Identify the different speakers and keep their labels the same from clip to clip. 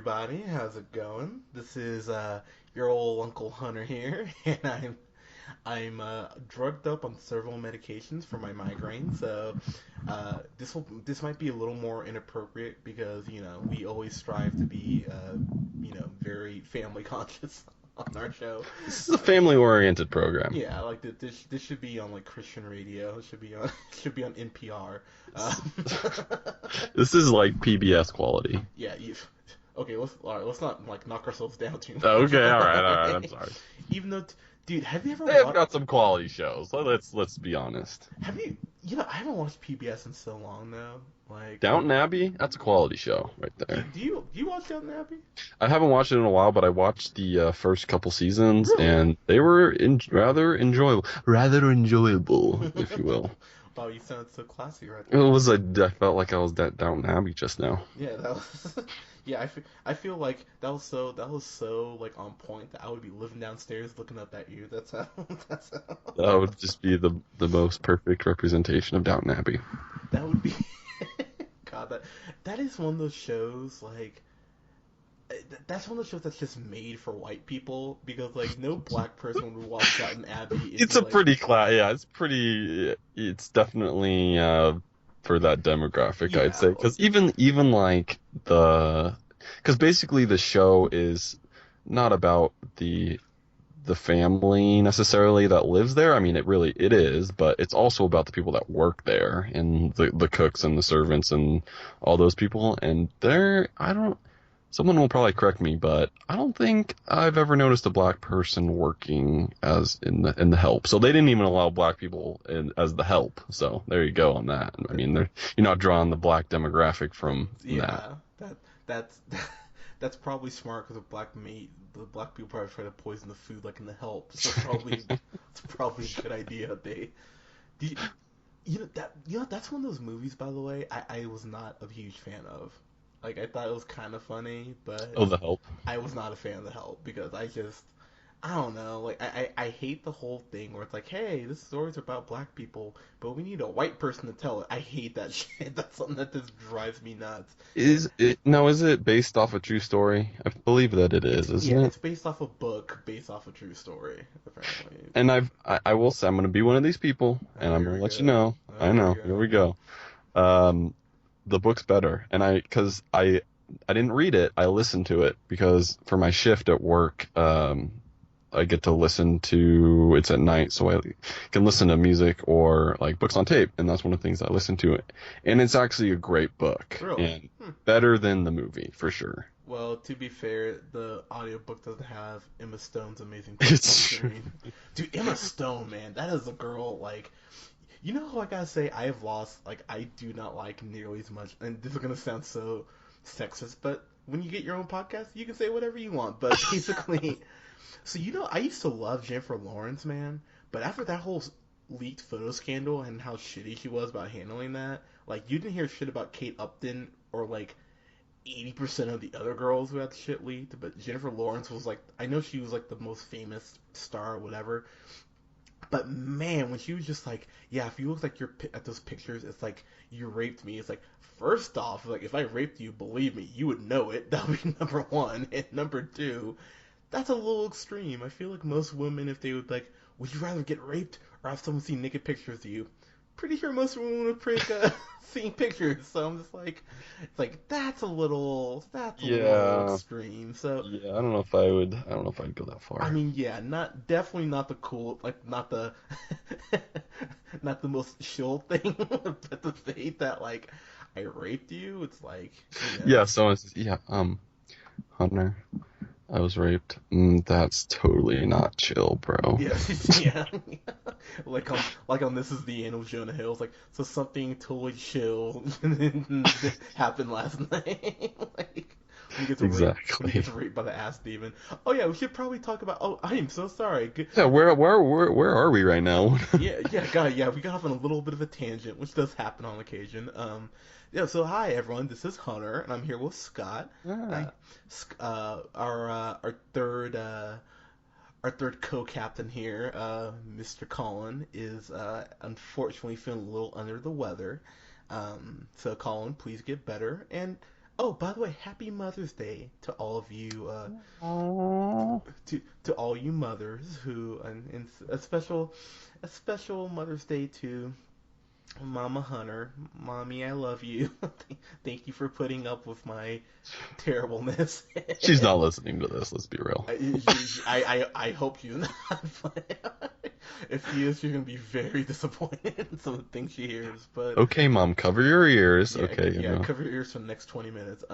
Speaker 1: everybody. How's it going? This is your old Uncle Hunter here, and I'm drugged up on several medications for my migraine. So this might be a little more inappropriate because we always strive to be very family conscious on our show.
Speaker 2: This is a family-oriented program.
Speaker 1: Yeah, like this should be on like Christian radio. It should be on it should be on NPR. Uh,
Speaker 2: This is like PBS quality.
Speaker 1: yeah, okay. Let's not like knock ourselves down too much.
Speaker 2: Okay, all right. I'm sorry.
Speaker 1: Even though, dude, have you ever
Speaker 2: They have
Speaker 1: watched?
Speaker 2: got some quality shows. Let's be honest.
Speaker 1: Have you? I haven't watched PBS in so long now. Like,
Speaker 2: Downton Abbey, that's a quality show right
Speaker 1: do,
Speaker 2: there.
Speaker 1: do you watch Downton Abbey?
Speaker 2: I haven't watched it in a while, but I watched the first couple seasons,
Speaker 1: Really?
Speaker 2: and they were rather enjoyable, if you will.
Speaker 1: Wow, you sound so classy right
Speaker 2: It
Speaker 1: there.
Speaker 2: was I felt like I was at Downton Abbey just now.
Speaker 1: Yeah, that was. Yeah, I feel like that was so like on point that I would be living downstairs looking up at you. That's how. That's how.
Speaker 2: That would just be the most perfect representation of Downton Abbey.
Speaker 1: That would be. God, that is one of those shows like that's one of those shows that's just made for white people because like no black person would watch Downton Abbey and
Speaker 2: It's
Speaker 1: be
Speaker 2: a
Speaker 1: like,
Speaker 2: pretty yeah, it's definitely for that demographic, I'd say.
Speaker 1: yeah,
Speaker 2: Because even like because basically the show is not about the family necessarily that lives there. I mean, it is, but it's also about the people that work there and the cooks and the servants and all those people. And I don't. Someone will probably correct me, but I don't think I've ever noticed a black person working as in the help. So they didn't even allow black people as the help. So there you go on that. I mean, you're not drawing the black demographic from that.
Speaker 1: yeah, that's that's probably smart because the black people probably try to poison the food like in The Help. So probably it's probably a good idea. Do you, that's one of those movies, by the way. I was not a huge fan of. Like I thought it was kind of funny, but
Speaker 2: Oh, the help.
Speaker 1: I was not a fan of The Help because I don't know, like I hate the whole thing where it's like, hey, this story's about black people, but we need a white person to tell it. I hate that shit. That's something that just drives me nuts.
Speaker 2: Is it based off a true story? I believe that it is, isn't
Speaker 1: Yeah,
Speaker 2: it?
Speaker 1: it's based off a book, based off a true story, apparently.
Speaker 2: And I will say I'm gonna be one of these people, and
Speaker 1: Oh,
Speaker 2: I'm
Speaker 1: here
Speaker 2: gonna
Speaker 1: we
Speaker 2: let you
Speaker 1: go.
Speaker 2: know.
Speaker 1: Oh,
Speaker 2: I
Speaker 1: here we
Speaker 2: know. Here
Speaker 1: go.
Speaker 2: we go. Um, the book's better, and because I didn't read it. I listened to it because for my shift at work, I get to listen to it's at night, so I can listen to music or like books on tape, and that's one of the things I listen to. And it's actually a great book
Speaker 1: Really?
Speaker 2: and better than the movie for sure.
Speaker 1: Well, to be fair, the audiobook doesn't have Emma Stone's amazing voice on
Speaker 2: It's true.
Speaker 1: screen. Dude, Emma Stone, man, that is a girl, like, you know how I gotta say I have lost, like, I do not like nearly as much, and this is gonna sound so sexist, but when you get your own podcast, you can say whatever you want, but basically, so I used to love Jennifer Lawrence, man, but after that whole leaked photo scandal and how shitty she was about handling that, like, you didn't hear shit about Kate Upton or, like, 80% of the other girls who had shit leaked, but Jennifer Lawrence was like, I know she was like the most famous star or whatever, but man, when she was just like, yeah, if you look like you're at those pictures, it's like you raped me. It's like, first off, like if I raped you, believe me, you would know it. That would be number one. And number two, that's a little extreme. I feel like most women, if they would like, would you rather get raped or have someone see naked pictures of you? Pretty sure most women would pick seeing pictures. So I'm just like, it's like that's a little
Speaker 2: Yeah,
Speaker 1: extreme. So
Speaker 2: yeah. I don't know if I'd go that
Speaker 1: I
Speaker 2: far.
Speaker 1: mean, yeah, definitely not the cool, like not the not the most chill thing, but to say that like I raped you, it's like
Speaker 2: Yeah. Yeah. Hunter, I was raped. That's totally not chill, bro.
Speaker 1: yeah, yeah, like on This Is the End of Jonah Hill. It's like so something totally chill happened last night. Like when he
Speaker 2: Exactly.
Speaker 1: gets raped by the ass demon. Oh yeah, we should probably talk about. Oh, I am so sorry.
Speaker 2: Yeah, where are we right now?
Speaker 1: Yeah, we got off on a little bit of a tangent, which does happen on occasion. Yeah, so hi everyone, this is Hunter, and I'm here with Scott. Uh,
Speaker 2: Hi.
Speaker 1: our third co-captain here, Mr. Colin, is unfortunately feeling a little under the weather. So Colin, please get better. And Oh, by the way, happy Mother's Day to all of you,
Speaker 2: Oh,
Speaker 1: to all you mothers who, and a special Mother's Day to Mama Hunter. Mommy, I love you. Thank you for putting up with my terribleness.
Speaker 2: she's not listening to this. Let's be real.
Speaker 1: I hope she's not. But if she is, she's gonna be very disappointed in some of the things she hears. But
Speaker 2: Okay, mom, cover your ears.
Speaker 1: yeah,
Speaker 2: Okay,
Speaker 1: yeah, cover your ears for the next 20 minutes.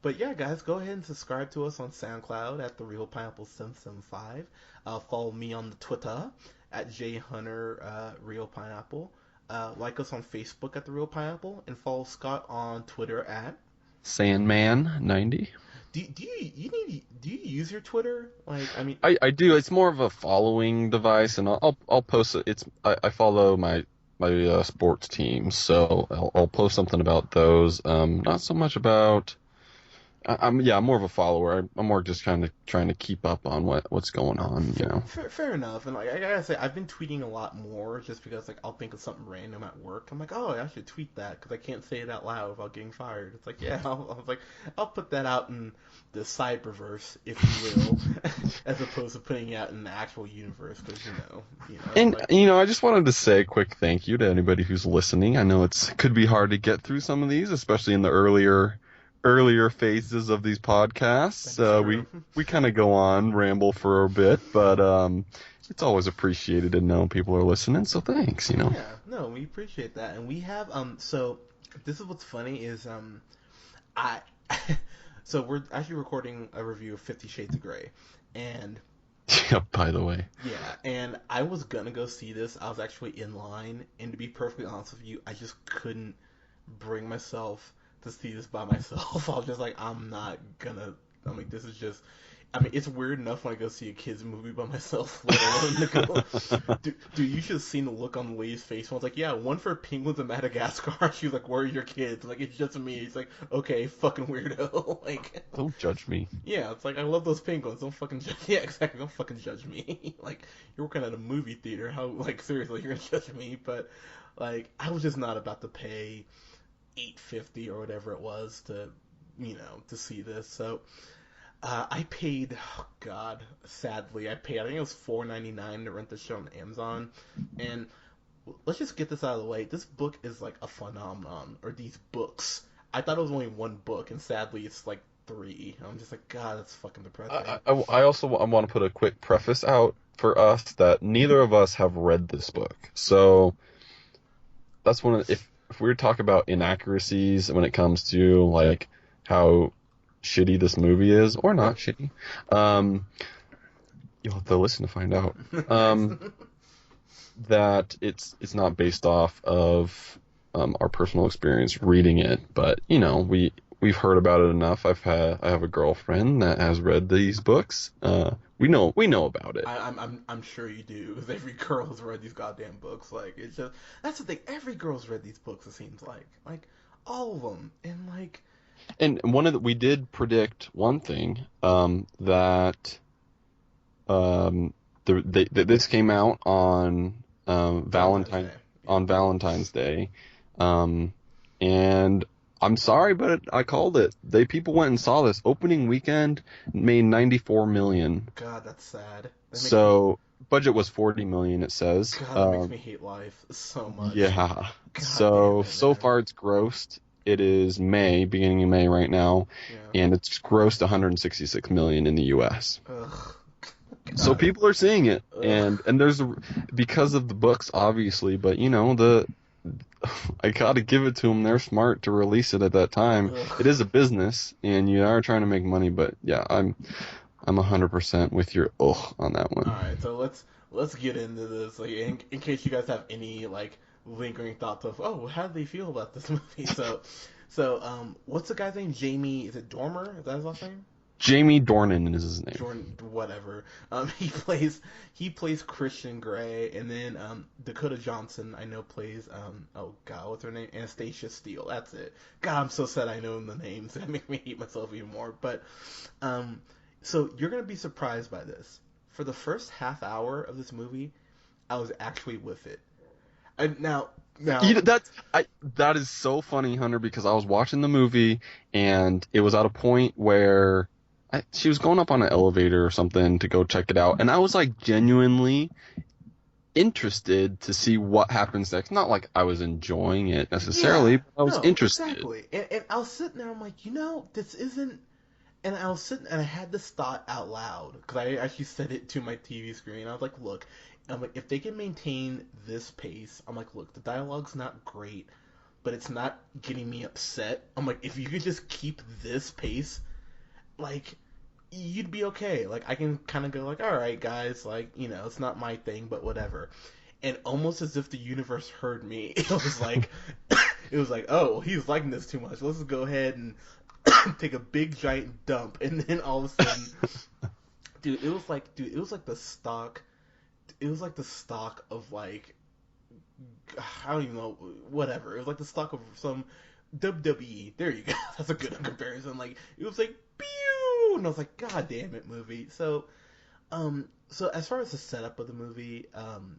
Speaker 1: But yeah, guys, go ahead and subscribe to us on SoundCloud at the Real Pineapple 775. Follow me on the Twitter at jhunter Real Pineapple. Like us on Facebook at the Real Pineapple, and follow Scott on Twitter at.
Speaker 2: Sandman 90.
Speaker 1: Do you use your Twitter? Like, I mean,
Speaker 2: I do. It's more of a following device, and I'll post it. I follow my sports teams, so I'll post something about those. Not so much about. I'm more of a follower. I'm more just trying to keep up on what's going on. You know.
Speaker 1: fair enough. And like I gotta say, I've been tweeting a lot more just because like I'll think of something random at work. I'm like, oh, I should tweet that because I can't say it out loud without getting fired. It's like, yeah, I was like, I'll put that out in the cyberverse, if you will, as opposed to putting it out in the actual universe because
Speaker 2: And
Speaker 1: like
Speaker 2: I just wanted to say a quick thank you to anybody who's listening. I know it could be hard to get through some of these, especially in the earlier phases of these podcasts.
Speaker 1: that's true.
Speaker 2: We kind of go on ramble for a bit, but it's always appreciated to know people are listening. So thanks.
Speaker 1: Yeah, no, we appreciate that, and we have so this is what's funny is I so we're actually recording a review of 50 Shades of Grey, and
Speaker 2: Yeah. By the way.
Speaker 1: yeah, and I was gonna go see this. I was actually in line, and to be perfectly honest with you, I just couldn't bring myself to see this by myself. I was just like, I'm not gonna. I'm like, this is just. I mean, it's weird enough when I go see a kids movie by myself, let alone to go. Dude, you should have seen the look on the lady's face. I was like, yeah, one for penguins in Madagascar. She was like, where are your kids? Like, it's just me. He's like, okay, fucking weirdo. Like,
Speaker 2: Don't judge me.
Speaker 1: yeah, it's like I love those penguins. Don't fucking judge. Yeah, exactly. Don't fucking judge me. Like, you're working at a movie theater. How, like, seriously, you're gonna judge me? But like, I was just not about to pay $8.50 or whatever it was to, to see this. So I paid, oh God, sadly, I paid. I think it was $4.99 to rent the show on Amazon. And let's just get this out of the way. This book is like a phenomenon, or these books. I thought it was only one book, and sadly, it's like three. I'm just like, God, that's fucking depressing.
Speaker 2: I also want to put a quick preface out for us that neither of us have read this book, so that's one of if we were to talk about inaccuracies when it comes to like how shitty this movie is or not shitty, you'll have to listen to find out. That it's not based off of our personal experience reading it, but we've heard about it enough. I have a girlfriend that has read these books. We know about it.
Speaker 1: I'm sure you do, because every girl has read these goddamn books. Like, it's just that's the thing. Every girl's read these books. It seems like all of them, and like.
Speaker 2: And we did predict one thing, that this came out on
Speaker 1: Valentine's Day.
Speaker 2: Valentine's Day, and I'm sorry, but I called it. People went and saw this. Opening weekend made 94 million.
Speaker 1: God, that's sad.
Speaker 2: So budget was 40 million. It says.
Speaker 1: God, that makes me hate life so much.
Speaker 2: Yeah.
Speaker 1: God
Speaker 2: So
Speaker 1: damn it, man.
Speaker 2: far it's grossed. It is beginning of May right now,
Speaker 1: Yeah.
Speaker 2: and it's grossed 166 million in the U.S.
Speaker 1: Ugh.
Speaker 2: So people are seeing it,
Speaker 1: Ugh.
Speaker 2: and there's because of the books, obviously, but I gotta give it to them. They're smart to release it at that time.
Speaker 1: Ugh.
Speaker 2: It is a business, and you are trying to make money, but yeah, I'm 100% with your on that one.
Speaker 1: All right, so let's get into this. Like, in case you guys have any like lingering thoughts of, oh, how do they feel about this movie? So what's the guy's name? Jamie? Is it Dormer? Is that his last name?
Speaker 2: Jamie Dornan is his name.
Speaker 1: Jordan, whatever. He plays Christian Grey, and then Dakota Johnson I know plays oh God, what's her name? Anastasia Steele. That's it. God, I'm so sad I know the names. That make me hate myself even more. But so you're gonna be surprised by this. For the first half hour of this movie, I was actually with it. Now, Now,
Speaker 2: That is so funny, Hunter, because I was watching the movie and it was at a point where she was going up on an elevator or something to go check it out, and I was like genuinely interested to see what happens next. Not like I was enjoying it
Speaker 1: yeah,
Speaker 2: necessarily, but I was
Speaker 1: no,
Speaker 2: interested.
Speaker 1: exactly. And I was sitting there, I'm like, this isn't. And I was sitting and I had this thought out loud because I actually said it to my TV screen. I was like, look, I'm like, if they can maintain this pace, I'm like, look, the dialogue's not great, but it's not getting me upset. I'm like, if you could just keep this pace, like, you'd be okay. Like, I can kind of go like, all right, guys, like, it's not my thing, but whatever. And almost as if the universe heard me, it was like, oh, well, he's liking this too much. Let's just go ahead and take a big giant dump, and then all of a sudden, dude, it was like the stock. It was like the stock of like I don't even know, whatever. It was like the stock of some WWE. There you go. That's a good comparison. Like it was like pew, and I was like, God damn it, movie. So as far as the setup of the movie,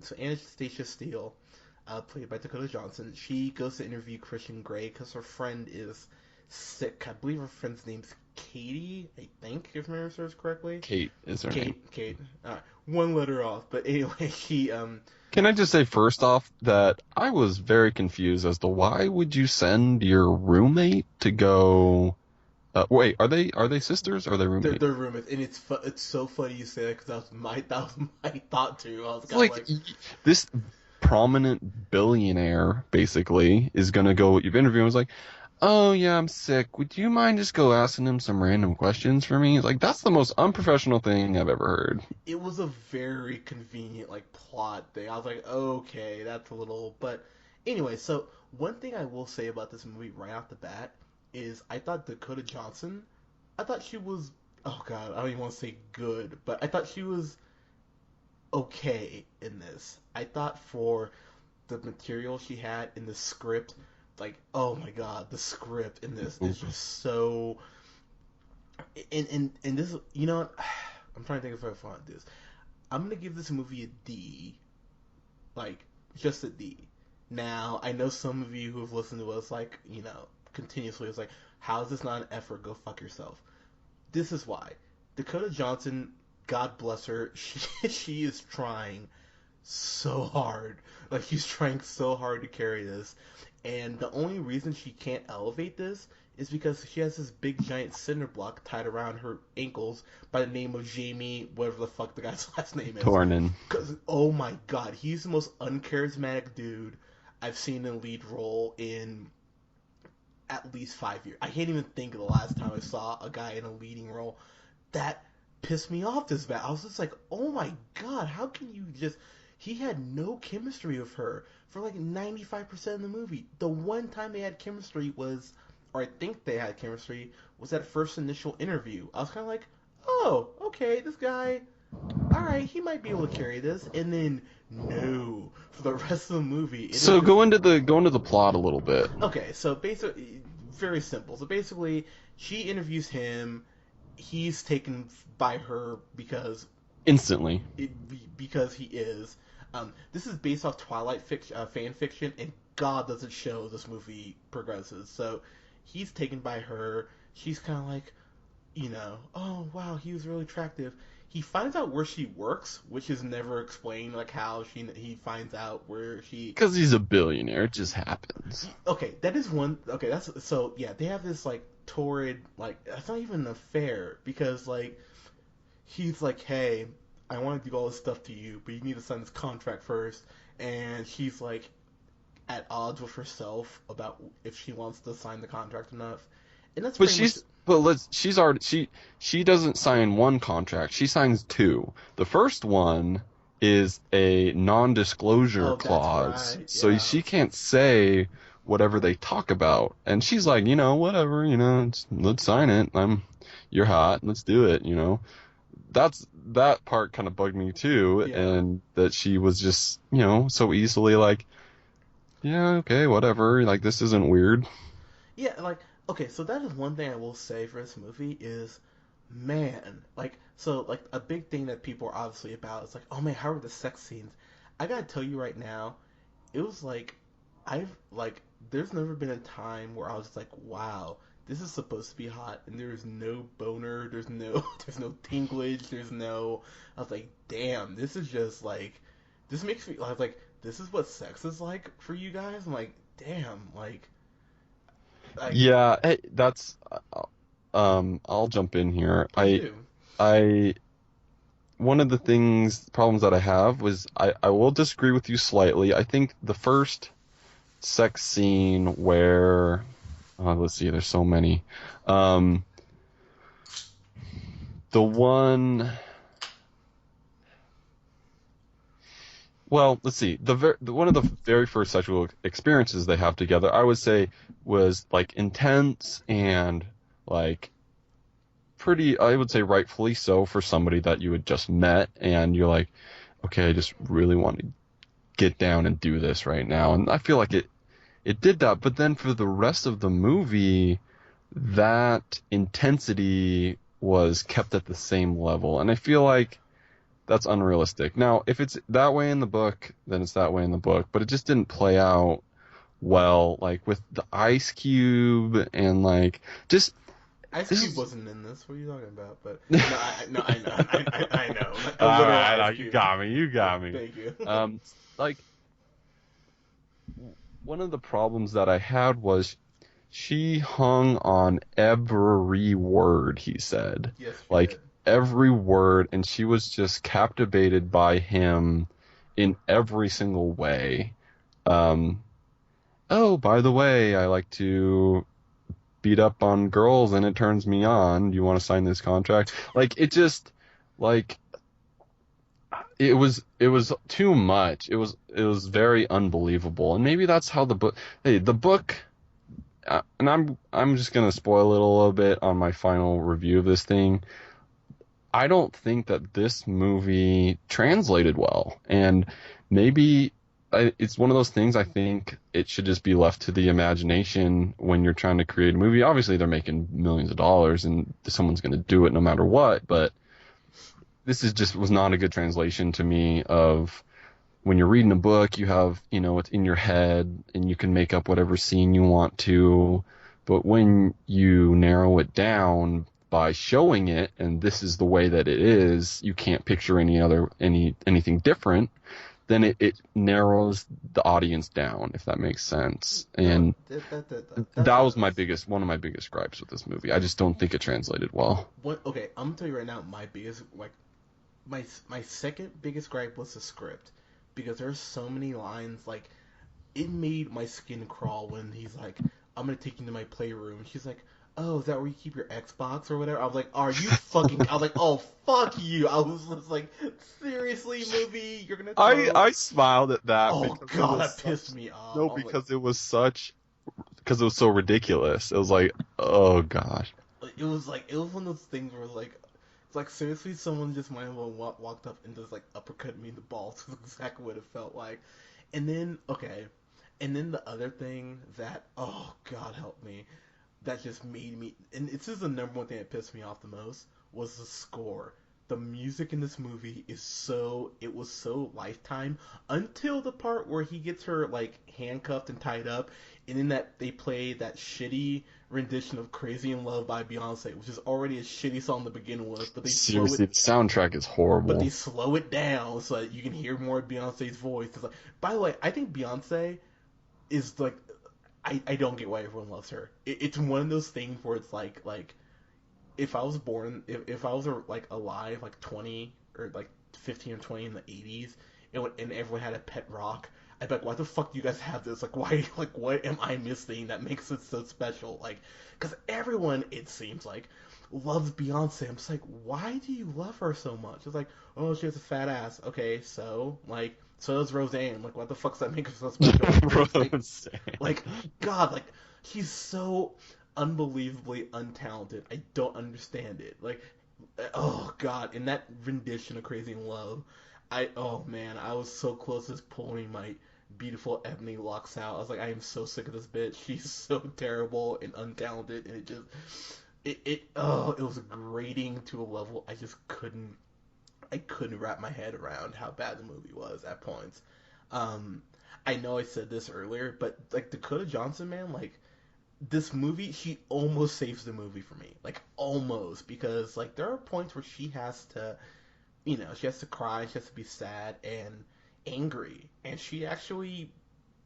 Speaker 1: so Anastasia Steele, played by Dakota Johnson, she goes to interview Christian Grey because her friend is sick. I believe her friend's name's Katie. I think, if memory serves correctly.
Speaker 2: Kate is her name.
Speaker 1: Kate. One letter off, but anyway, she
Speaker 2: Can I just say first off that I was very confused as to why would you send your roommate to go? Wait, are they sisters or are they roommates?
Speaker 1: they're roommates, and it's so funny you say that because that was my thought too. I was
Speaker 2: It's
Speaker 1: kind of
Speaker 2: like
Speaker 1: like,
Speaker 2: this prominent billionaire basically is gonna go. You've interviewed. Was like, oh yeah, I'm sick. Would you mind just go asking him some random questions for me? Like that's the most unprofessional thing I've ever heard.
Speaker 1: it was a very convenient like plot thing. I was like, okay, that's a little, but anyway. So one thing I will say about this movie right off the bat is I thought Dakota Johnson, I thought she was, oh god, I don't even want to say good, but I thought she was okay in this. I thought for the material she had in the script, like, oh my god, the script in this is
Speaker 2: Oof.
Speaker 1: just so. And this, I'm trying to think of how I want to do this. I'm gonna give this movie a D, like just a D. Now I know some of you who have listened to us, like continuously, is like, how is this not an effort? Go fuck yourself. This is why. Dakota Johnson, God bless her, she is trying so hard. Like she's trying so hard to carry this. And the only reason she can't elevate this is because she has this big giant cinder block tied around her ankles by the name of Jamie, whatever the fuck the guy's last name is.
Speaker 2: Tornin.
Speaker 1: Cause oh my god, he's the most uncharismatic dude I've seen in a lead role in at least 5 years. I can't even think of the last time I saw a guy in a leading role that pissed me off this bad. I was just like, oh my god, how can you just. He had no chemistry with her for like 95% of the movie. The one time they had chemistry was, or I think they had chemistry, was that first initial interview. I was kind of like, oh, okay, this guy, alright, he might be able to carry this. And then, no, for the rest of the movie, it is
Speaker 2: So
Speaker 1: just.
Speaker 2: go into the plot a little bit.
Speaker 1: Okay, so basically, very simple. So basically, she interviews him. He's taken by her
Speaker 2: Instantly.
Speaker 1: because he is. This is based off Twilight fan fiction, and God does it show this movie progresses. So he's taken by her. She's kind of like, oh wow, he was really attractive. He finds out where she works, which is never explained, like how he finds out where she.
Speaker 2: Because he's a billionaire, it just happens.
Speaker 1: Okay, that is one. Okay, that's so yeah. They have this like torrid, like that's not even an affair because like he's like, hey, I want to do all this stuff to you, but you need to sign this contract first. And she's like at odds with herself about if she wants to sign the contract enough. And that's
Speaker 2: But
Speaker 1: pretty much.
Speaker 2: she's already she doesn't sign one contract. She signs two. The first one is a non-disclosure
Speaker 1: Oh, that's
Speaker 2: clause,
Speaker 1: right.
Speaker 2: so
Speaker 1: Yeah.
Speaker 2: she can't say whatever they talk about. And she's like, whatever, let's sign it. You're hot, let's do it. That part kind of bugged me too,
Speaker 1: Yeah.
Speaker 2: and that she was just, so easily like, yeah, okay, whatever. Like this isn't weird.
Speaker 1: Yeah, like okay, so that is one thing I will say for this movie is, man, like so like a big thing that people are obviously about is like, oh man, how are the sex scenes? I gotta tell you right now, it was like I've like there's never been a time where I was like, wow, this is supposed to be hot, and there's no boner, there's no there's no tinglage, there's no. I was like, damn, this is just like, this makes me. I was like, this is what sex is like for you guys. I'm like, damn, like
Speaker 2: Yeah, hey, that's I'll jump in here.
Speaker 1: please do.
Speaker 2: I one of the problems that I have was I will disagree with you slightly. I think the first sex scene where let's see, there's so many. Um, the one Well, let's see. One of the very first sexual experiences they have together, I would say, was like intense and like pretty. I would say rightfully so for somebody that you had just met, and you're like, okay, I just really want to get down and do this right now. And I feel like it did that. But then for the rest of the movie, that intensity was kept at the same level, and I feel like that's unrealistic. Now, if it's that way in the book, then it's that way in the book. But it just didn't play out well, like with the ice cube and like just
Speaker 1: Ice
Speaker 2: this
Speaker 1: Cube
Speaker 2: is.
Speaker 1: wasn't in this. What are you talking about? But no, I know, I know, like a
Speaker 2: All
Speaker 1: literal
Speaker 2: right,
Speaker 1: Ice
Speaker 2: you
Speaker 1: Cube.
Speaker 2: got me. You got me.
Speaker 1: Thank you.
Speaker 2: Like one of the problems that I had was she hung on every word he said,
Speaker 1: Yes, she
Speaker 2: like
Speaker 1: did.
Speaker 2: every word, and she was just captivated by him in every single way. Um, oh, by the way, I like to beat up on girls and it turns me on. Do you want to sign this contract? Like like it was too much. It was very unbelievable. And maybe that's how the book and I'm just gonna spoil it a little bit on my final review of this thing. I don't think that this movie translated well, and maybe it's one of those things. I think it should just be left to the imagination when you're trying to create a movie. Obviously, they're making millions of dollars, and someone's going to do it no matter what. But this is just was not a good translation to me of when you're reading a book, you have, it's in your head and you can make up whatever scene you want to. But when you narrow it down by showing it, and this is the way that it is, you can't picture anything different, then it narrows the audience down, if that makes sense.
Speaker 1: No,
Speaker 2: And
Speaker 1: that
Speaker 2: that was
Speaker 1: does.
Speaker 2: one of my biggest gripes with this movie. I just don't think it translated well.
Speaker 1: What? Okay, I'm gonna tell you right now. My biggest my second biggest gripe was the script because there's so many lines like it made my skin crawl when he's like, "I'm gonna take you to my playroom." She's like, "Oh, is that where you keep your Xbox or whatever?" I was like, "Are you fucking?" I was like, "Oh, fuck you!" I was just like, "Seriously, movie, you're gonna throw?"
Speaker 2: I smiled at that
Speaker 1: Oh
Speaker 2: because it
Speaker 1: god,
Speaker 2: was
Speaker 1: that
Speaker 2: such
Speaker 1: pissed me off.
Speaker 2: no,
Speaker 1: I'm like,
Speaker 2: because it was so ridiculous. It was like, oh gosh.
Speaker 1: it was one of those things where like. It's like seriously, someone just might have well walked up and just like uppercut me in the balls. That's exactly what it felt like. And then okay, and then the other thing that oh god help me, that just made me and this is the number one thing that pissed me off the most was the score. The music in this movie is so it was so lifetime until the part where he gets her like handcuffed and tied up, and then that they play that shitty rendition of "Crazy in Love" by Beyonce, which is already a shitty song to begin with,
Speaker 2: Seriously, the soundtrack is horrible.
Speaker 1: they slow it down so that you can hear more of Beyonce's voice. It's like, by the way, I think Beyonce is like I don't get why everyone loves her. It's one of those things where it's like if I was born if I was like alive like 20 or like 15 or 20 in the 80s and everyone had a pet rock, I'd be like, why the fuck do you guys have this? Like, why? Like, what am I missing that makes it so special? Like, because everyone, it seems like, loves Beyonce. I'm just like, why do you love her so much? It's like, oh, she has a fat ass. Okay, so like, so does Roseanne. Like, what the fuck does that make her so special? Like, God, like, he's so unbelievably untalented. I don't understand it. Like, oh God, in that rendition of Crazy in Love, oh man, I was so close to pulling my beautiful Ebony locks out. I was like, I am so sick of this bitch. She's so terrible and untalented, and it was grating to a level I couldn't wrap my head around how bad the movie was at points. Um, I know I said this earlier, but like Dakota Johnson, man, like this movie, she almost saves the movie for me, like almost, because like there are points where she has to, she has to cry, she has to be sad and angry, and she actually,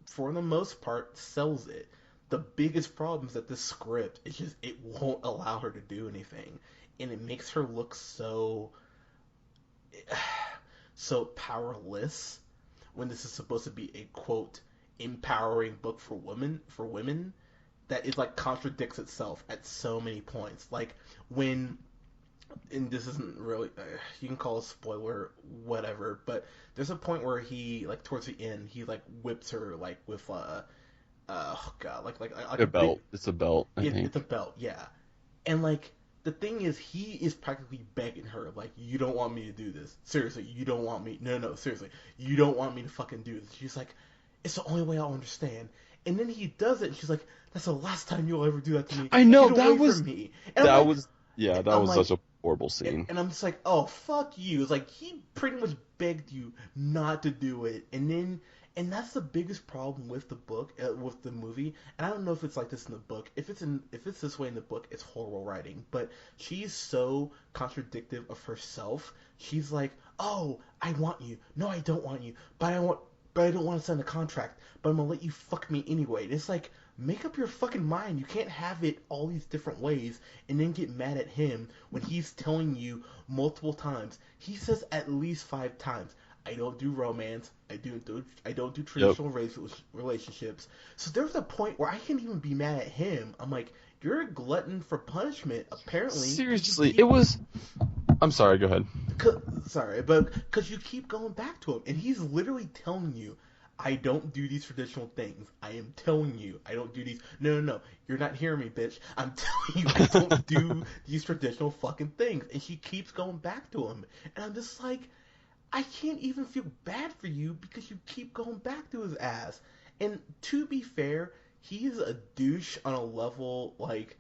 Speaker 1: for the most part, sells it. The biggest problem is that this script, it's just it won't allow her to do anything, and it makes her look so powerless when this is supposed to be a quote empowering book for women that it like contradicts itself at so many points. Like when, and this isn't really, you can call it a spoiler, whatever, but there's a point where he like towards the end he like whips her like with oh god, like
Speaker 2: A
Speaker 1: a big,
Speaker 2: belt. It's a belt, I
Speaker 1: it's
Speaker 2: think.
Speaker 1: a belt, yeah. And like the thing is, he is practically begging her, like, you don't want me to do this. Seriously, you don't want me. No, no, seriously, you don't want me to fucking do this. She's like, it's the only way I'll understand. And then he does it, and she's like, that's the last time you'll ever do that to me.
Speaker 2: I know
Speaker 1: Get away from me. And
Speaker 2: that was yeah, that
Speaker 1: I'm
Speaker 2: was
Speaker 1: like,
Speaker 2: such a horrible scene.
Speaker 1: and I'm just like, oh fuck you. It's like he pretty much begged you not to do it, and that's the biggest problem with the book, with the movie. And I don't know if it's like this in the book. If it's this way in the book, it's horrible writing. But she's so contradictive of herself. She's like, oh, I want you. No, I don't want you. But I don't want to sign the contract. But I'm gonna let you fuck me anyway. And it's like, make up your fucking mind. You can't have it all these different ways and then get mad at him when he's telling you multiple times. He says at least 5 times, I don't do romance. I don't do
Speaker 2: Yep.
Speaker 1: traditional relationships. So there's a point where I can't even be mad at him. I'm like, you're a glutton for punishment, apparently, because you
Speaker 2: Seriously, it
Speaker 1: keep.
Speaker 2: was. I'm sorry. Go ahead.
Speaker 1: Sorry, but because you keep going back to him, and he's literally telling you, I don't do these traditional things. I am telling you, I don't do these. No, no, no. You're not hearing me, bitch. I'm telling you, I don't do these traditional fucking things. And she keeps going back to him. And I'm just like, I can't even feel bad for you because you keep going back to his ass. And to be fair, he's a douche on a level, like,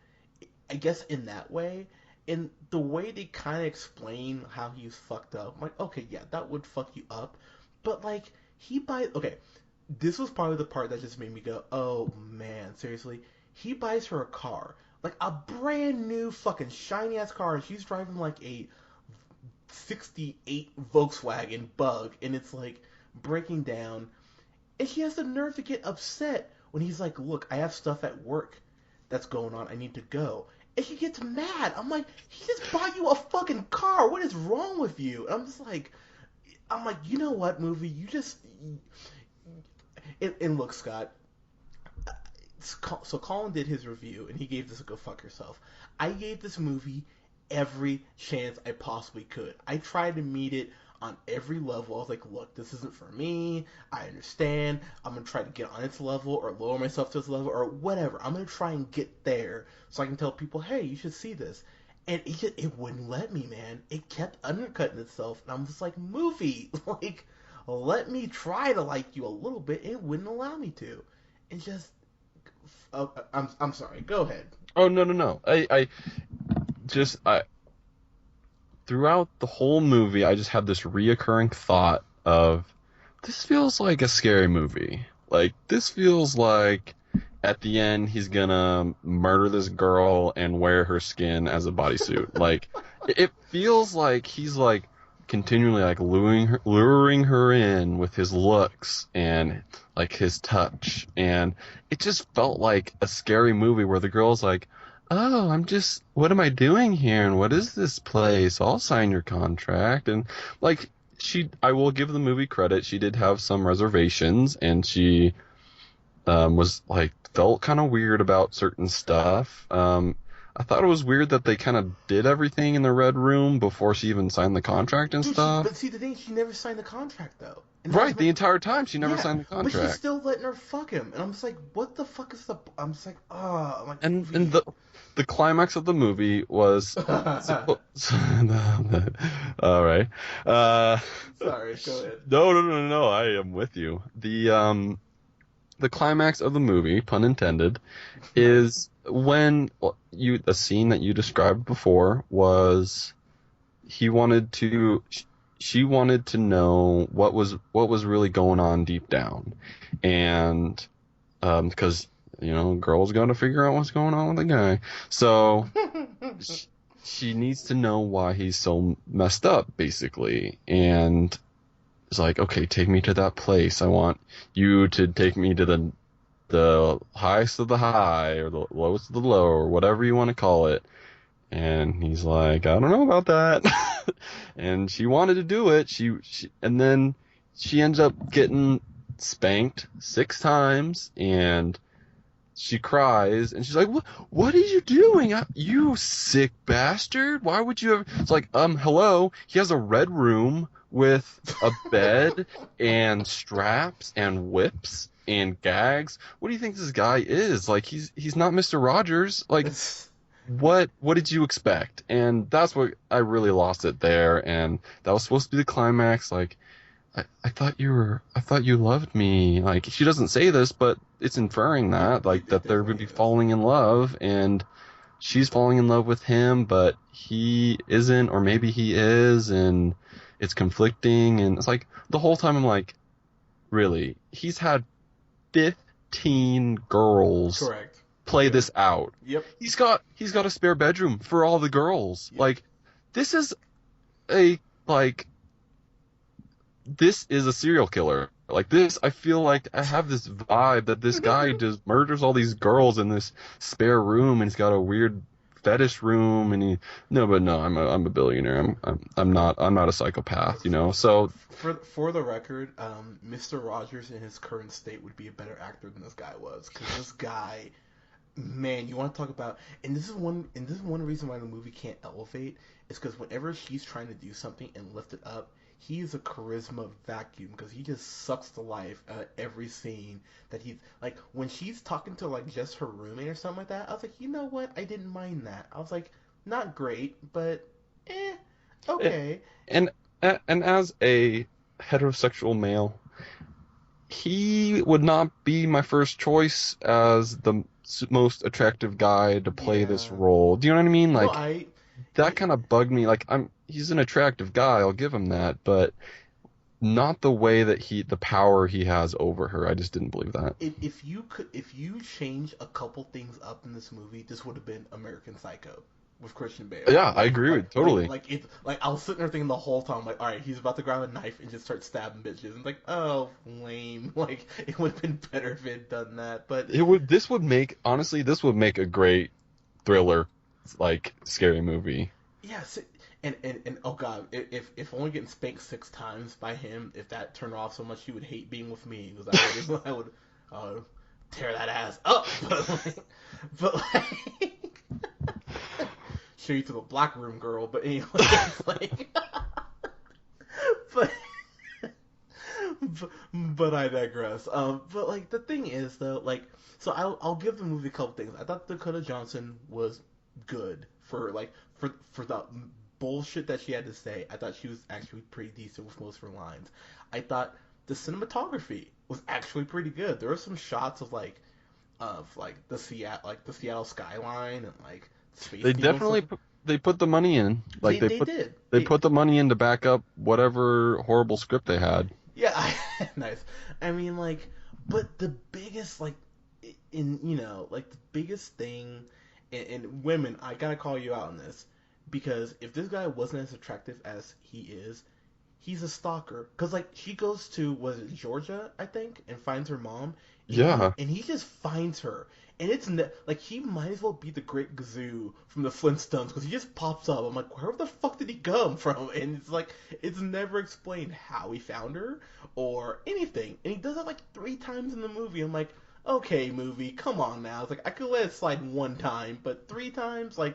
Speaker 1: I guess in that way. And the way they kind of explain how he's fucked up, I'm like, okay, yeah, that would fuck you up. But, like, okay, this was probably the part that just made me go, oh man, seriously? He buys her a car. Like, a brand new fucking shiny ass car, and she's driving like a 68 Volkswagen Bug, and it's like breaking down. And she has the nerve to get upset when he's like, look, I have stuff at work that's going on. I need to go. And she gets mad. I'm like, he just bought you a fucking car. What is wrong with you? And I'm like, you know what, movie? You just. And look, Scott. So Colin did his review, and he gave this a go fuck yourself. I gave this movie every chance I possibly could. I tried to meet it on every level. I was like, look, this isn't for me. I understand. I'm going to try to get on its level or lower myself to its level or whatever. I'm going to try and get there so I can tell people, hey, you should see this. And it wouldn't let me, man. It kept undercutting itself. And I'm just like, movie, like, let me try to like you a little bit. And it wouldn't allow me to. And just, I'm sorry. Go ahead.
Speaker 2: Oh no, no, no. I throughout the whole movie, I just had this reoccurring thought of this feels like a scary movie. Like this feels like at the end he's gonna murder this girl and wear her skin as a bodysuit. Like it feels like he's like continually like luring her in with his looks and like his touch, and it just felt like a scary movie where the girl's like, oh, what am I doing here? And what is this place? I'll sign your contract. And like, I will give the movie credit. She did have some reservations and she, was like, felt kind of weird about certain stuff. I thought it was weird that they kind of did everything in the red room before she even signed the contract and
Speaker 1: Dude,
Speaker 2: stuff.
Speaker 1: but see, the thing, she never signed the contract though. And that was
Speaker 2: Right,
Speaker 1: my,
Speaker 2: the entire time she never
Speaker 1: yeah,
Speaker 2: signed the
Speaker 1: but she's
Speaker 2: contract.
Speaker 1: still letting her fuck him, and I'm just like, what the fuck is the? I'm just like, I'm like,
Speaker 2: And
Speaker 1: movie.
Speaker 2: the climax of the movie was supposed. All right. Uh,
Speaker 1: Sorry, go ahead.
Speaker 2: no, no, no, no. I am with you. The climax of the movie, pun intended,
Speaker 1: Nice.
Speaker 2: is when a scene that you described before was he wanted to. she wanted to know what was really going on deep down, and because girls got to figure out what's going on with the guy, so she, she needs to know why he's so messed up, basically, and it's like, okay, take me to that place. I want you to take me to the highest of the high or the lowest of the low or whatever you want to call it. And he's like, I don't know about that. And she wanted to do it. And then she ends up getting spanked 6 times, and she cries, and she's like, what are you doing? You sick bastard. Why would you have... It's like, hello. He has a red room with a bed and straps and whips and gags. What do you think this guy is? Like, he's not Mr. Rogers. Like,
Speaker 1: It's
Speaker 2: what did you expect? And that's what I really lost it there. And that was supposed to be the climax. Like, I thought you loved me. Like, she doesn't say this, but it's inferring that, like,
Speaker 1: it
Speaker 2: that they're going
Speaker 1: definitely
Speaker 2: to be
Speaker 1: is.
Speaker 2: falling in love, and she's falling in love with him, but he isn't, or maybe he is, and it's conflicting. And it's like, the whole time I'm like, really? He's had 15 girls
Speaker 1: Correct.
Speaker 2: play
Speaker 1: Yep.
Speaker 2: this out.
Speaker 1: Yep.
Speaker 2: He's got a spare bedroom for all the girls.
Speaker 1: Yep.
Speaker 2: Like, this is a, like, this is a serial killer. Like, this, I feel like I have this vibe that this guy just murders all these girls in this spare room, and he's got a weird fetish room, and no, I'm a billionaire. I'm not a psychopath, you know. So
Speaker 1: For the record, Mr. Rogers in his current state would be a better actor than this guy was, because this guy, man, you want to talk about, and this is one reason why the movie can't elevate, is because whenever she's trying to do something and lift it up, he is a charisma vacuum, because he just sucks the life out of every scene that he's like. When she's talking to like just her roommate or something like that, I was like, you know what, I didn't mind that. I was like, not great, but eh, okay.
Speaker 2: and and as a heterosexual male, he would not be my first choice as the most attractive guy to play this
Speaker 1: Yeah.
Speaker 2: role. Do you know what I mean?
Speaker 1: No,
Speaker 2: Like,
Speaker 1: I
Speaker 2: that kind of bugged me. Like, he's an attractive guy, I'll give him that, but not the way that the power he has over her. I just didn't believe that.
Speaker 1: if you change a couple things up in this movie, this would have been American Psycho with Christian Bale.
Speaker 2: Yeah, I agree with totally.
Speaker 1: Like I was sitting there thinking the whole time, like, all right, he's about to grab a knife and just start stabbing bitches, and like, oh, lame. Like it would have been better if it had done that, but
Speaker 2: This would make a great thriller, like, scary movie.
Speaker 1: yes. And oh god, if only getting spanked 6 times by him, if that turned her off so much, she would hate being with me, because I would uh, tear that ass up. But like show you to the black room, girl. But anyway, like, but, but I digress. But like the thing is though, like, so I'll give the movie a couple things. I thought Dakota Johnson was good for like for the bullshit that she had to say. I thought she was actually pretty decent with most of her lines. I thought the cinematography was actually pretty good. There were some shots of like the Seattle skyline and like Space
Speaker 2: They
Speaker 1: Needle and stuff.
Speaker 2: definitely they put the money in. Like,
Speaker 1: They did.
Speaker 2: they put the money in to back up whatever horrible script they had.
Speaker 1: Yeah, nice. I mean, like, but the biggest, like, in, like, the biggest thing, and women, I gotta call you out on this, because if this guy wasn't as attractive as he is, he's a stalker. Because, like, she goes to, was it Georgia, I think, and finds her mom,
Speaker 2: Yeah.
Speaker 1: and he just finds her. And it's like he might as well be the Great Gazoo from the Flintstones, because he just pops up. I'm like, where the fuck did he come from? And it's like it's never explained how he found her or anything. And he does it like 3 times in the movie. I'm like, okay, movie, come on now. It's like I could let it slide 1 time, but 3 times, like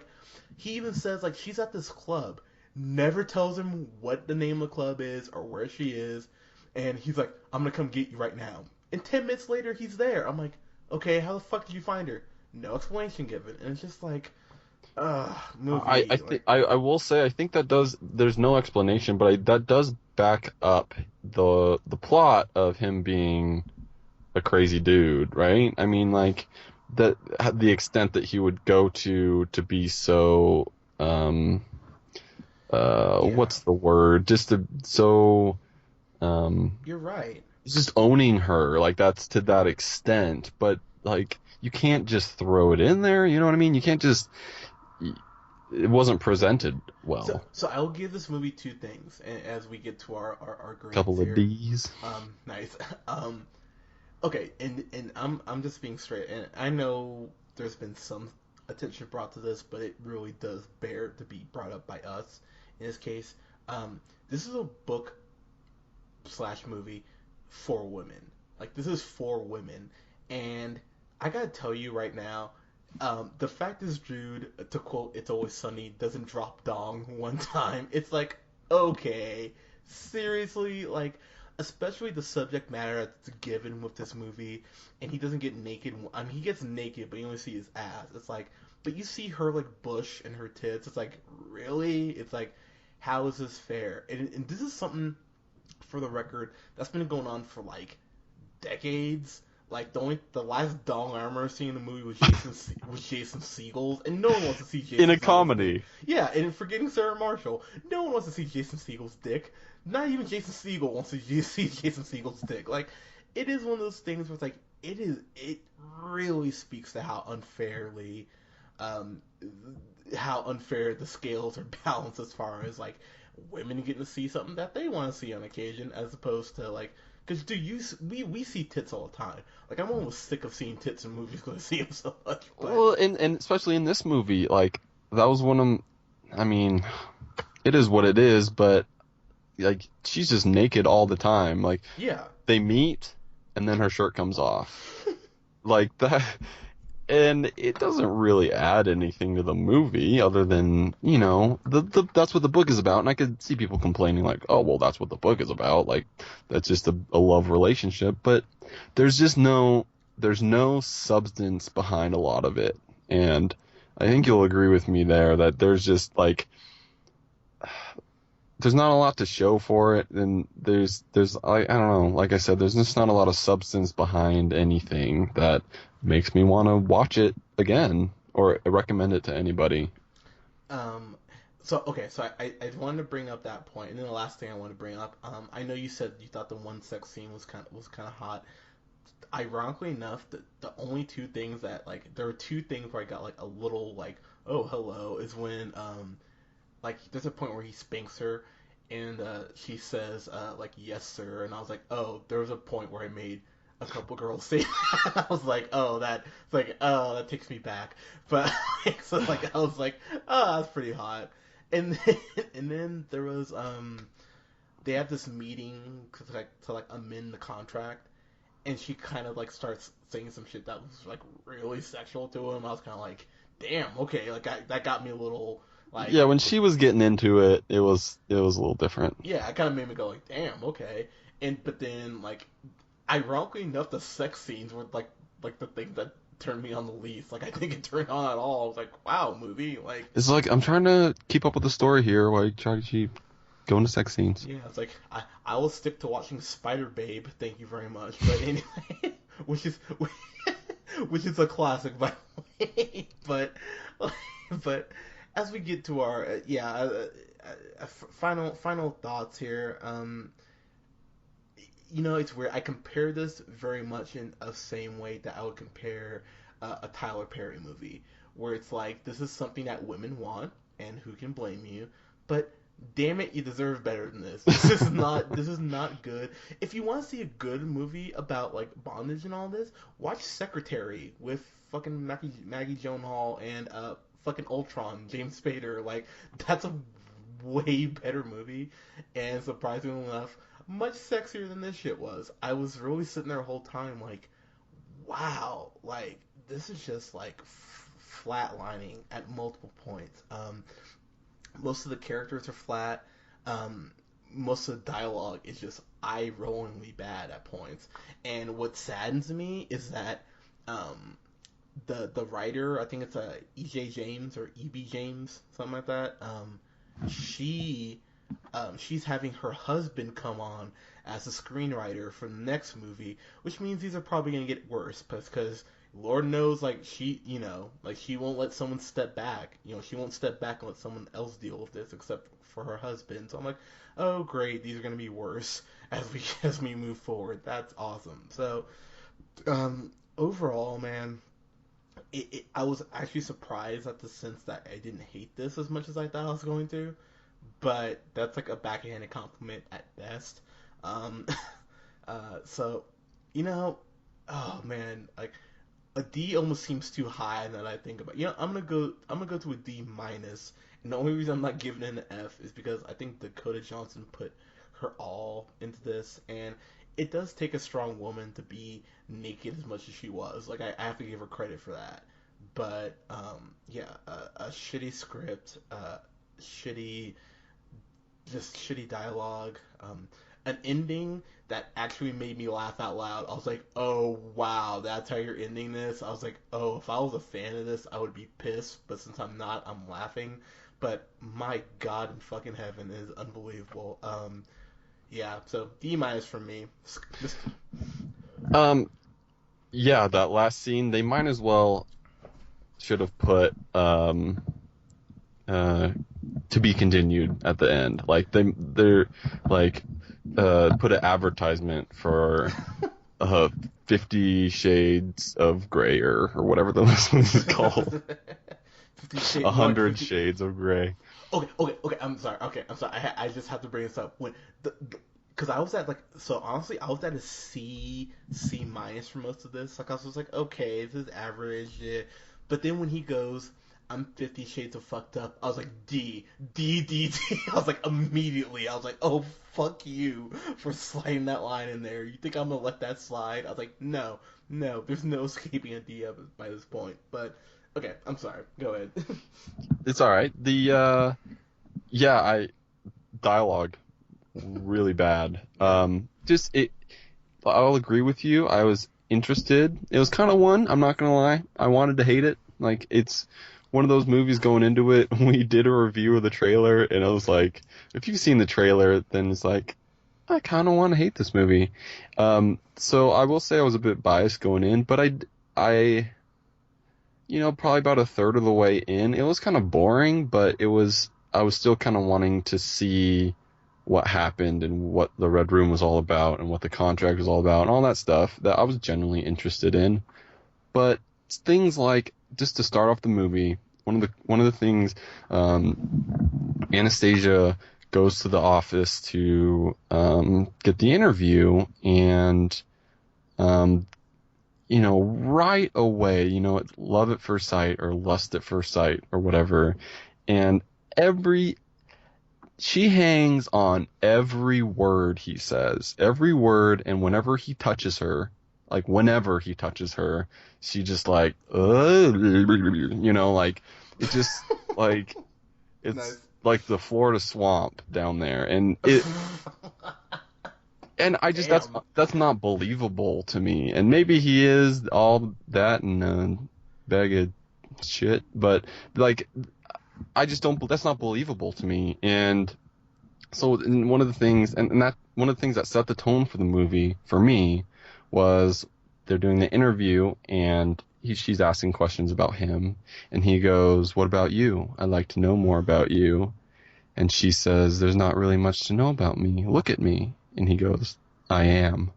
Speaker 1: he even says like she's at this club, never tells him what the name of the club is or where she is, and he's like, I'm gonna come get you right now. And 10 minutes later, he's there. I'm like, okay, how the fuck did you find her? No explanation given, and it's just like, movie. Like,
Speaker 2: I will say, I think that does, there's no explanation, but that does back up the plot of him being a crazy dude, right? I mean, like, that, the extent that he would go to be so,
Speaker 1: Yeah,
Speaker 2: what's the word? Just to, so um
Speaker 1: you're right.
Speaker 2: it's just owning her, like that's to that extent, but like you can't just throw it in there, you know what I mean? You can't just it wasn't presented
Speaker 1: So,
Speaker 2: well.
Speaker 1: so I'll give this movie two things as we get to our grades
Speaker 2: Couple of
Speaker 1: here.
Speaker 2: D's.
Speaker 1: Nice. Um, okay, and I'm just being straight, and I know there's been some attention brought to this, but it really does bear to be brought up by us in this case. This is a book slash movie for women. Like this is for women, and I gotta tell you right now, the fact is, Jude, to quote "It's Always Sunny," doesn't drop dong one time. It's like, okay, seriously, like, especially the subject matter that's given with this movie, and he doesn't get naked. I mean, he gets naked, but you only see his ass. It's like, but you see her like bush and her tits. It's like, really? It's like, how is this fair? And this is something, for the record, that's been going on for like decades. Like the last dong I remember seeing in the movie was Jason Segel's, and no one wants to see
Speaker 2: In
Speaker 1: Jason
Speaker 2: a
Speaker 1: Segel's dick.
Speaker 2: comedy.
Speaker 1: Yeah, and forgetting Sarah Marshall, no one wants to see Jason Segel's dick. Not even Jason Segel wants to see Jason Segel's dick. Like, it is one of those things where it's like it really speaks to um, how unfair the scales are balanced as far as like women getting to see something that they want to see on occasion, as opposed to like, because do you we see tits all the time. Like I'm almost sick of seeing tits in movies because I see them so much. But
Speaker 2: Well, and especially in this movie, like that was one of, I mean, it is what it is, but like she's just naked all the time. Like
Speaker 1: yeah,
Speaker 2: they meet and then her shirt comes off. Like that, and it doesn't really add anything to the movie other than, the that's what the book is about. And I could see people complaining like, "Oh, well, that's what the book is about." Like that's just a love relationship, but there's just there's no substance behind a lot of it. And I think you'll agree with me there that there's just like there's not a lot to show for it, and there's I don't know, like I said, there's just not a lot of substance behind anything that makes me want to watch it again or recommend it to anybody.
Speaker 1: um, so okay, so I wanted to bring up that point, and then the last thing I want to bring up, I know you said you thought the one sex scene was kind of hot. Ironically enough, the only two things that, like, there were two things where I got like a little like, oh hello, is when like there's a point where he spanks her, and she says like yes sir, and I was like, oh, there was a point where I made a couple girls say that. I was like, oh, that it's like, oh, that takes me back. But so like I was like, oh, that's pretty hot. And then, and then there was they have this meeting to like amend the contract, and she kind of like starts saying some shit that was like really sexual to him. I was kind of like, damn, okay, like that got me a little like,
Speaker 2: Yeah, when she was getting into it, it was a little different.
Speaker 1: yeah, it kind of made me go like, damn, okay. And but then like, ironically enough, the sex scenes were like the thing that turned me on the least. Like I think it turned on at all. I was like, wow, movie. Like,
Speaker 2: It's like I'm trying to keep up with the story here while you try to keep going to sex scenes.
Speaker 1: yeah, it's like I will stick to watching Spider Babe. Thank you very much. But anyway, which is which is a classic by the way. But as we get to our final thoughts here, it's weird. I compare this very much in a same way that I would compare a Tyler Perry movie, where it's like this is something that women want, and who can blame you? But damn it, you deserve better than this. This is not good. If you want to see a good movie about like bondage and all this, watch Secretary with fucking Maggie Gyllenhaal and fucking Ultron, James Spader. Like that's a way better movie, and surprisingly enough, much sexier than this shit was. I was really sitting there the whole time like, wow, like this is just like flatlining at multiple points. Most of the characters are flat. Um, most of the dialogue is just eye-rollingly bad at points. And what saddens me is that um, the writer, I think it's E.J. James or E.B. James, something like that. She she's having her husband come on as a screenwriter for the next movie, which means these are probably gonna get worse because Lord knows, like she, like she won't let someone step back. She won't step back and let someone else deal with this except for her husband. So I'm like, oh great, these are gonna be worse as we as we move forward. That's awesome. So, overall, man, I was actually surprised at the sense that I didn't hate this as much as I thought I was going to. But that's like a backhanded compliment at best. Um, so, you know, oh man, like a D almost seems too high now that I think about. I'm gonna go to a D minus, and the only reason I'm not giving it an F is because I think Dakota Johnson put her all into this, and it does take a strong woman to be naked as much as she was. Like I have to give her credit for that. But yeah, a shitty script, shitty just shitty dialogue, an ending that actually made me laugh out loud. I was like, oh wow, that's how you're ending this. I was like, oh, if I was a fan of this, I would be pissed. But since I'm not, I'm laughing. But my God in fucking heaven is unbelievable. Yeah, so D minus from me.
Speaker 2: Um, yeah, that last scene, they might as well should have put uh to be continued at the end. Like they're like put an advertisement for 50 Shades of Grey or whatever the list was called. 100
Speaker 1: 50.
Speaker 2: Shades of Grey.
Speaker 1: Okay. I'm sorry. I just have to bring this up when because I was at like so honestly I was at a C minus for most of this. Like I was just like okay, this is average. Yeah. But then when he goes, I'm 50 Shades of fucked up. I was like D. I was like immediately. I was like, oh fuck you for sliding that line in there. You think I'm gonna let that slide? I was like, no. There's no escaping a D by this point. But okay, I'm sorry. Go ahead.
Speaker 2: It's all right. Yeah, I dialogue really bad.
Speaker 1: Yeah.
Speaker 2: Just it. I'll agree with you. I was interested. It was kind of one. I'm not gonna lie. I wanted to hate it. Like it's one of those movies going into it. We did a review of the trailer, and I was like, if you've seen the trailer, then it's like, I kind of want to hate this movie. So I will say I was a bit biased going in, but I, probably about a third of the way in, it was kind of boring, but I was still kind of wanting to see what happened and what the Red Room was all about and what the contract was all about and all that stuff that I was genuinely interested in. But things like, just to start off the movie, one of the things, Anastasia goes to the office to get the interview, and right away, it's love at first sight or lust at first sight or whatever, and she hangs on every word he says, every word, and whenever he touches her, she just like, like, it just, like, it's
Speaker 1: Nice.
Speaker 2: like the Florida swamp down there, and I just,
Speaker 1: Damn.
Speaker 2: that's not believable to me, and maybe he is all that and a bag of shit, but, like, I just don't, that's not believable to me, and so one of the things, and that one of the things that set the tone for the movie for me was they're doing the interview, and she's asking questions about him, and he goes, "What about you? I'd like to know more about you." And she says, "There's not really much to know about me. Look at me." And he goes, "I am."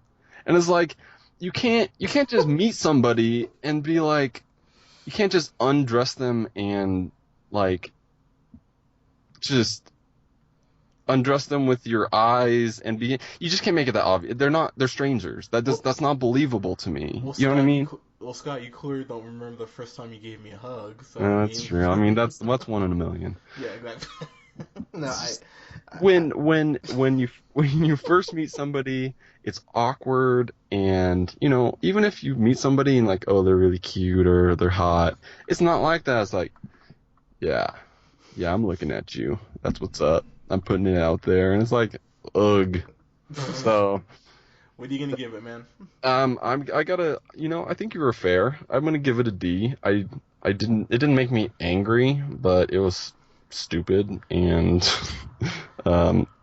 Speaker 2: And it's like, you can't just meet somebody and be like, you can't just undress them and like just undress them with your eyes and you just can't make it that obvious. They're strangers. That's not believable to me.
Speaker 1: Well,
Speaker 2: You know what I mean?
Speaker 1: Scott, you clearly don't remember the first time you gave me a hug. So
Speaker 2: That's true. I mean, that's one in a million.
Speaker 1: Yeah, exactly. No,
Speaker 2: When you first meet somebody, it's awkward, and even if you meet somebody and like, oh, they're really cute or they're hot, it's not like that. It's like, yeah, I'm looking at you. That's what's up. I'm putting it out there, and it's like, ugh. So,
Speaker 1: what are you gonna give it, man?
Speaker 2: I gotta, I think you were fair. I'm gonna give it a D. It didn't make me angry, but it was stupid, and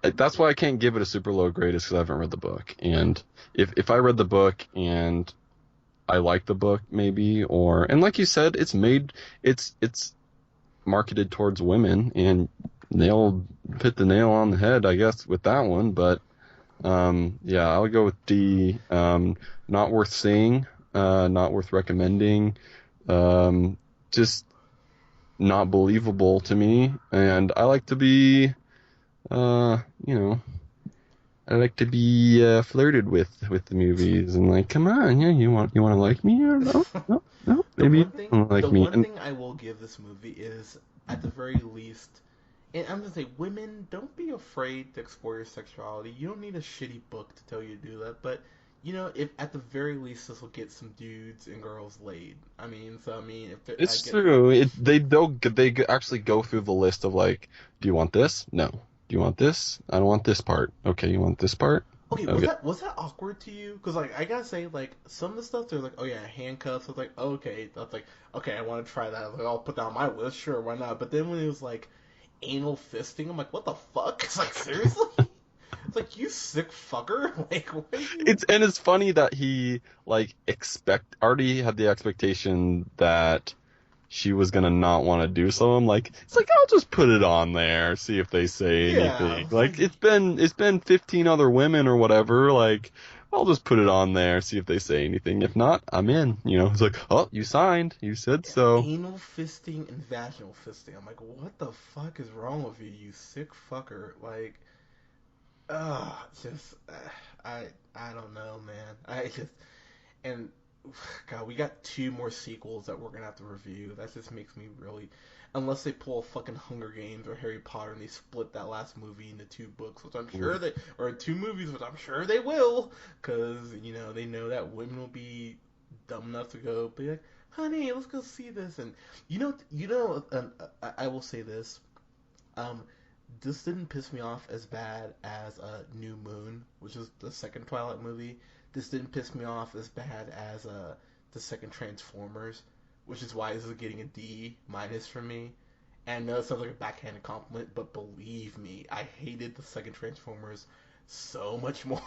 Speaker 2: that's why I can't give it a super low grade, is because I haven't read the book. And if I read the book and I like the book maybe, or and like you said, it's marketed towards women, and nailed hit the nail on the head, I guess, with that one. But yeah, I'll go with D. Not worth seeing, not worth recommending. Um, just not believable to me, and I like to be, you know, I like to be flirted with the movies, and like, come on, yeah, you want to like me, or no, no, no,
Speaker 1: The
Speaker 2: maybe you
Speaker 1: one thing,
Speaker 2: don't
Speaker 1: the
Speaker 2: like me,
Speaker 1: one
Speaker 2: and
Speaker 1: thing I will give this movie is, at the very least, and I'm gonna say, women, don't be afraid to explore your sexuality. You don't need a shitty book to tell you to do that, but if at the very least this will get some dudes and girls laid. I mean, I
Speaker 2: it's
Speaker 1: get.
Speaker 2: true. They actually go through the list of like, do you want this? No. Do you want this? I don't want this part. Okay, you want this part?
Speaker 1: Okay, was
Speaker 2: Okay.
Speaker 1: that awkward to you? Because like I gotta say, like some of the stuff they're like, oh yeah, handcuffs. I was like, oh, okay, that's like, okay, I want to try that. I was like, I'll put that on my list, sure, why not? But then when it was like anal fisting, I'm like, what the fuck? It's like seriously? It's like you sick fucker. Like what are you?
Speaker 2: It's funny that he like expect already had the expectation that she was gonna not want to do so. I'm like, it's like I'll just put it on there, see if they say
Speaker 1: Yeah,
Speaker 2: anything.
Speaker 1: it's like
Speaker 2: Like it's been 15 other women or whatever. Like I'll just put it on there, see if they say anything. If not, I'm in. It's like, oh, you signed, you said
Speaker 1: yeah,
Speaker 2: so.
Speaker 1: anal fisting and vaginal fisting. I'm like, what the fuck is wrong with you, you sick fucker? Like, just I don't know, man. I just and God, we got two more sequels that we're gonna have to review. That just makes me really, unless they pull a fucking Hunger Games or Harry Potter and they split that last movie into two books, which I'm sure they, or two movies, which I'm sure they will, because they know that women will be dumb enough to go be like, honey, let's go see this, and I will say this, um, this didn't piss me off as bad as New Moon, which is the second Twilight movie. This didn't piss me off as bad as the second Transformers, which is why this is getting a D minus from me. And I know it sounds like a backhanded compliment, but believe me, I hated the second Transformers so much more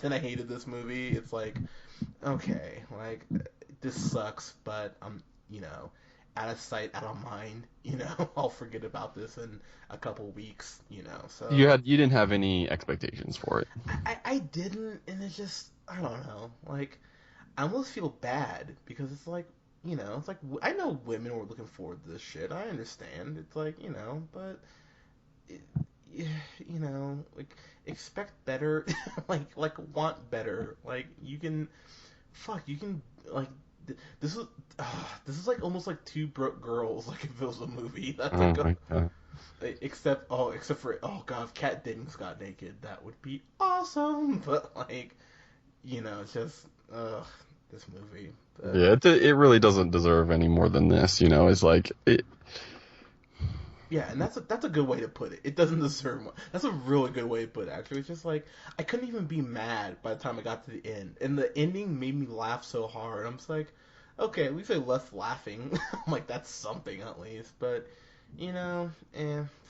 Speaker 1: than I hated this movie. It's like, okay, like this sucks, but out of sight, out of mind. I'll forget about this in a couple weeks. So
Speaker 2: You didn't have any expectations for it.
Speaker 1: I didn't, and it's just I don't know. Like I almost feel bad because it's like it's like I know women were looking forward to this shit. I understand. It's like but it, like expect better, like want better. Like you can like this is this is like almost like Two Broke Girls. Like if it was a movie, that's
Speaker 2: Oh
Speaker 1: like
Speaker 2: my god.
Speaker 1: except for God, if Kat Dennings got naked, that would be awesome. But like it's just this movie. But
Speaker 2: Yeah, it really doesn't deserve any more than this. It's like it.
Speaker 1: yeah, and that's a good way to put it. It doesn't deserve more. That's a really good way to put it. Actually, it's just like I couldn't even be mad by the time I got to the end, and the ending made me laugh so hard. I'm just like, okay, at least I left laughing. I'm like, that's something at least. But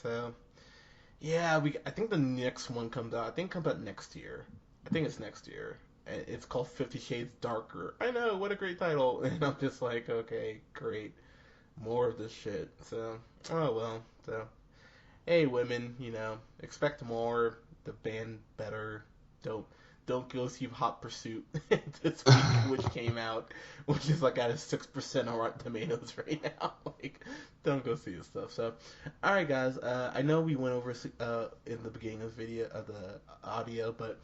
Speaker 1: so yeah, I think the next one comes out. I think it comes out next year. I think it's next year. And it's called 50 Shades Darker. I know, what a great title. And I'm just like, okay, great. More of this shit. So, oh well. So, hey, women, expect more. The band better. Don't don't go see Hot Pursuit this week, which came out, which is like at a 6% on Rotten Tomatoes right now. Like, don't go see this stuff. So, all right, guys. I know we went over in the beginning of the video of the audio, but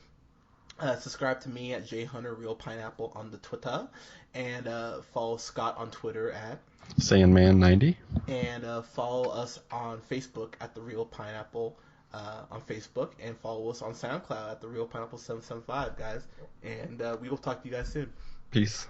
Speaker 1: subscribe to me at jhunterrealpineapple on the Twitter, and follow Scott on Twitter at,
Speaker 2: Sandman 90.
Speaker 1: and follow us on Facebook at the Real Pineapple on Facebook, and follow us on SoundCloud at the Real Pineapple 775, guys. And we will talk to you guys soon.
Speaker 2: Peace.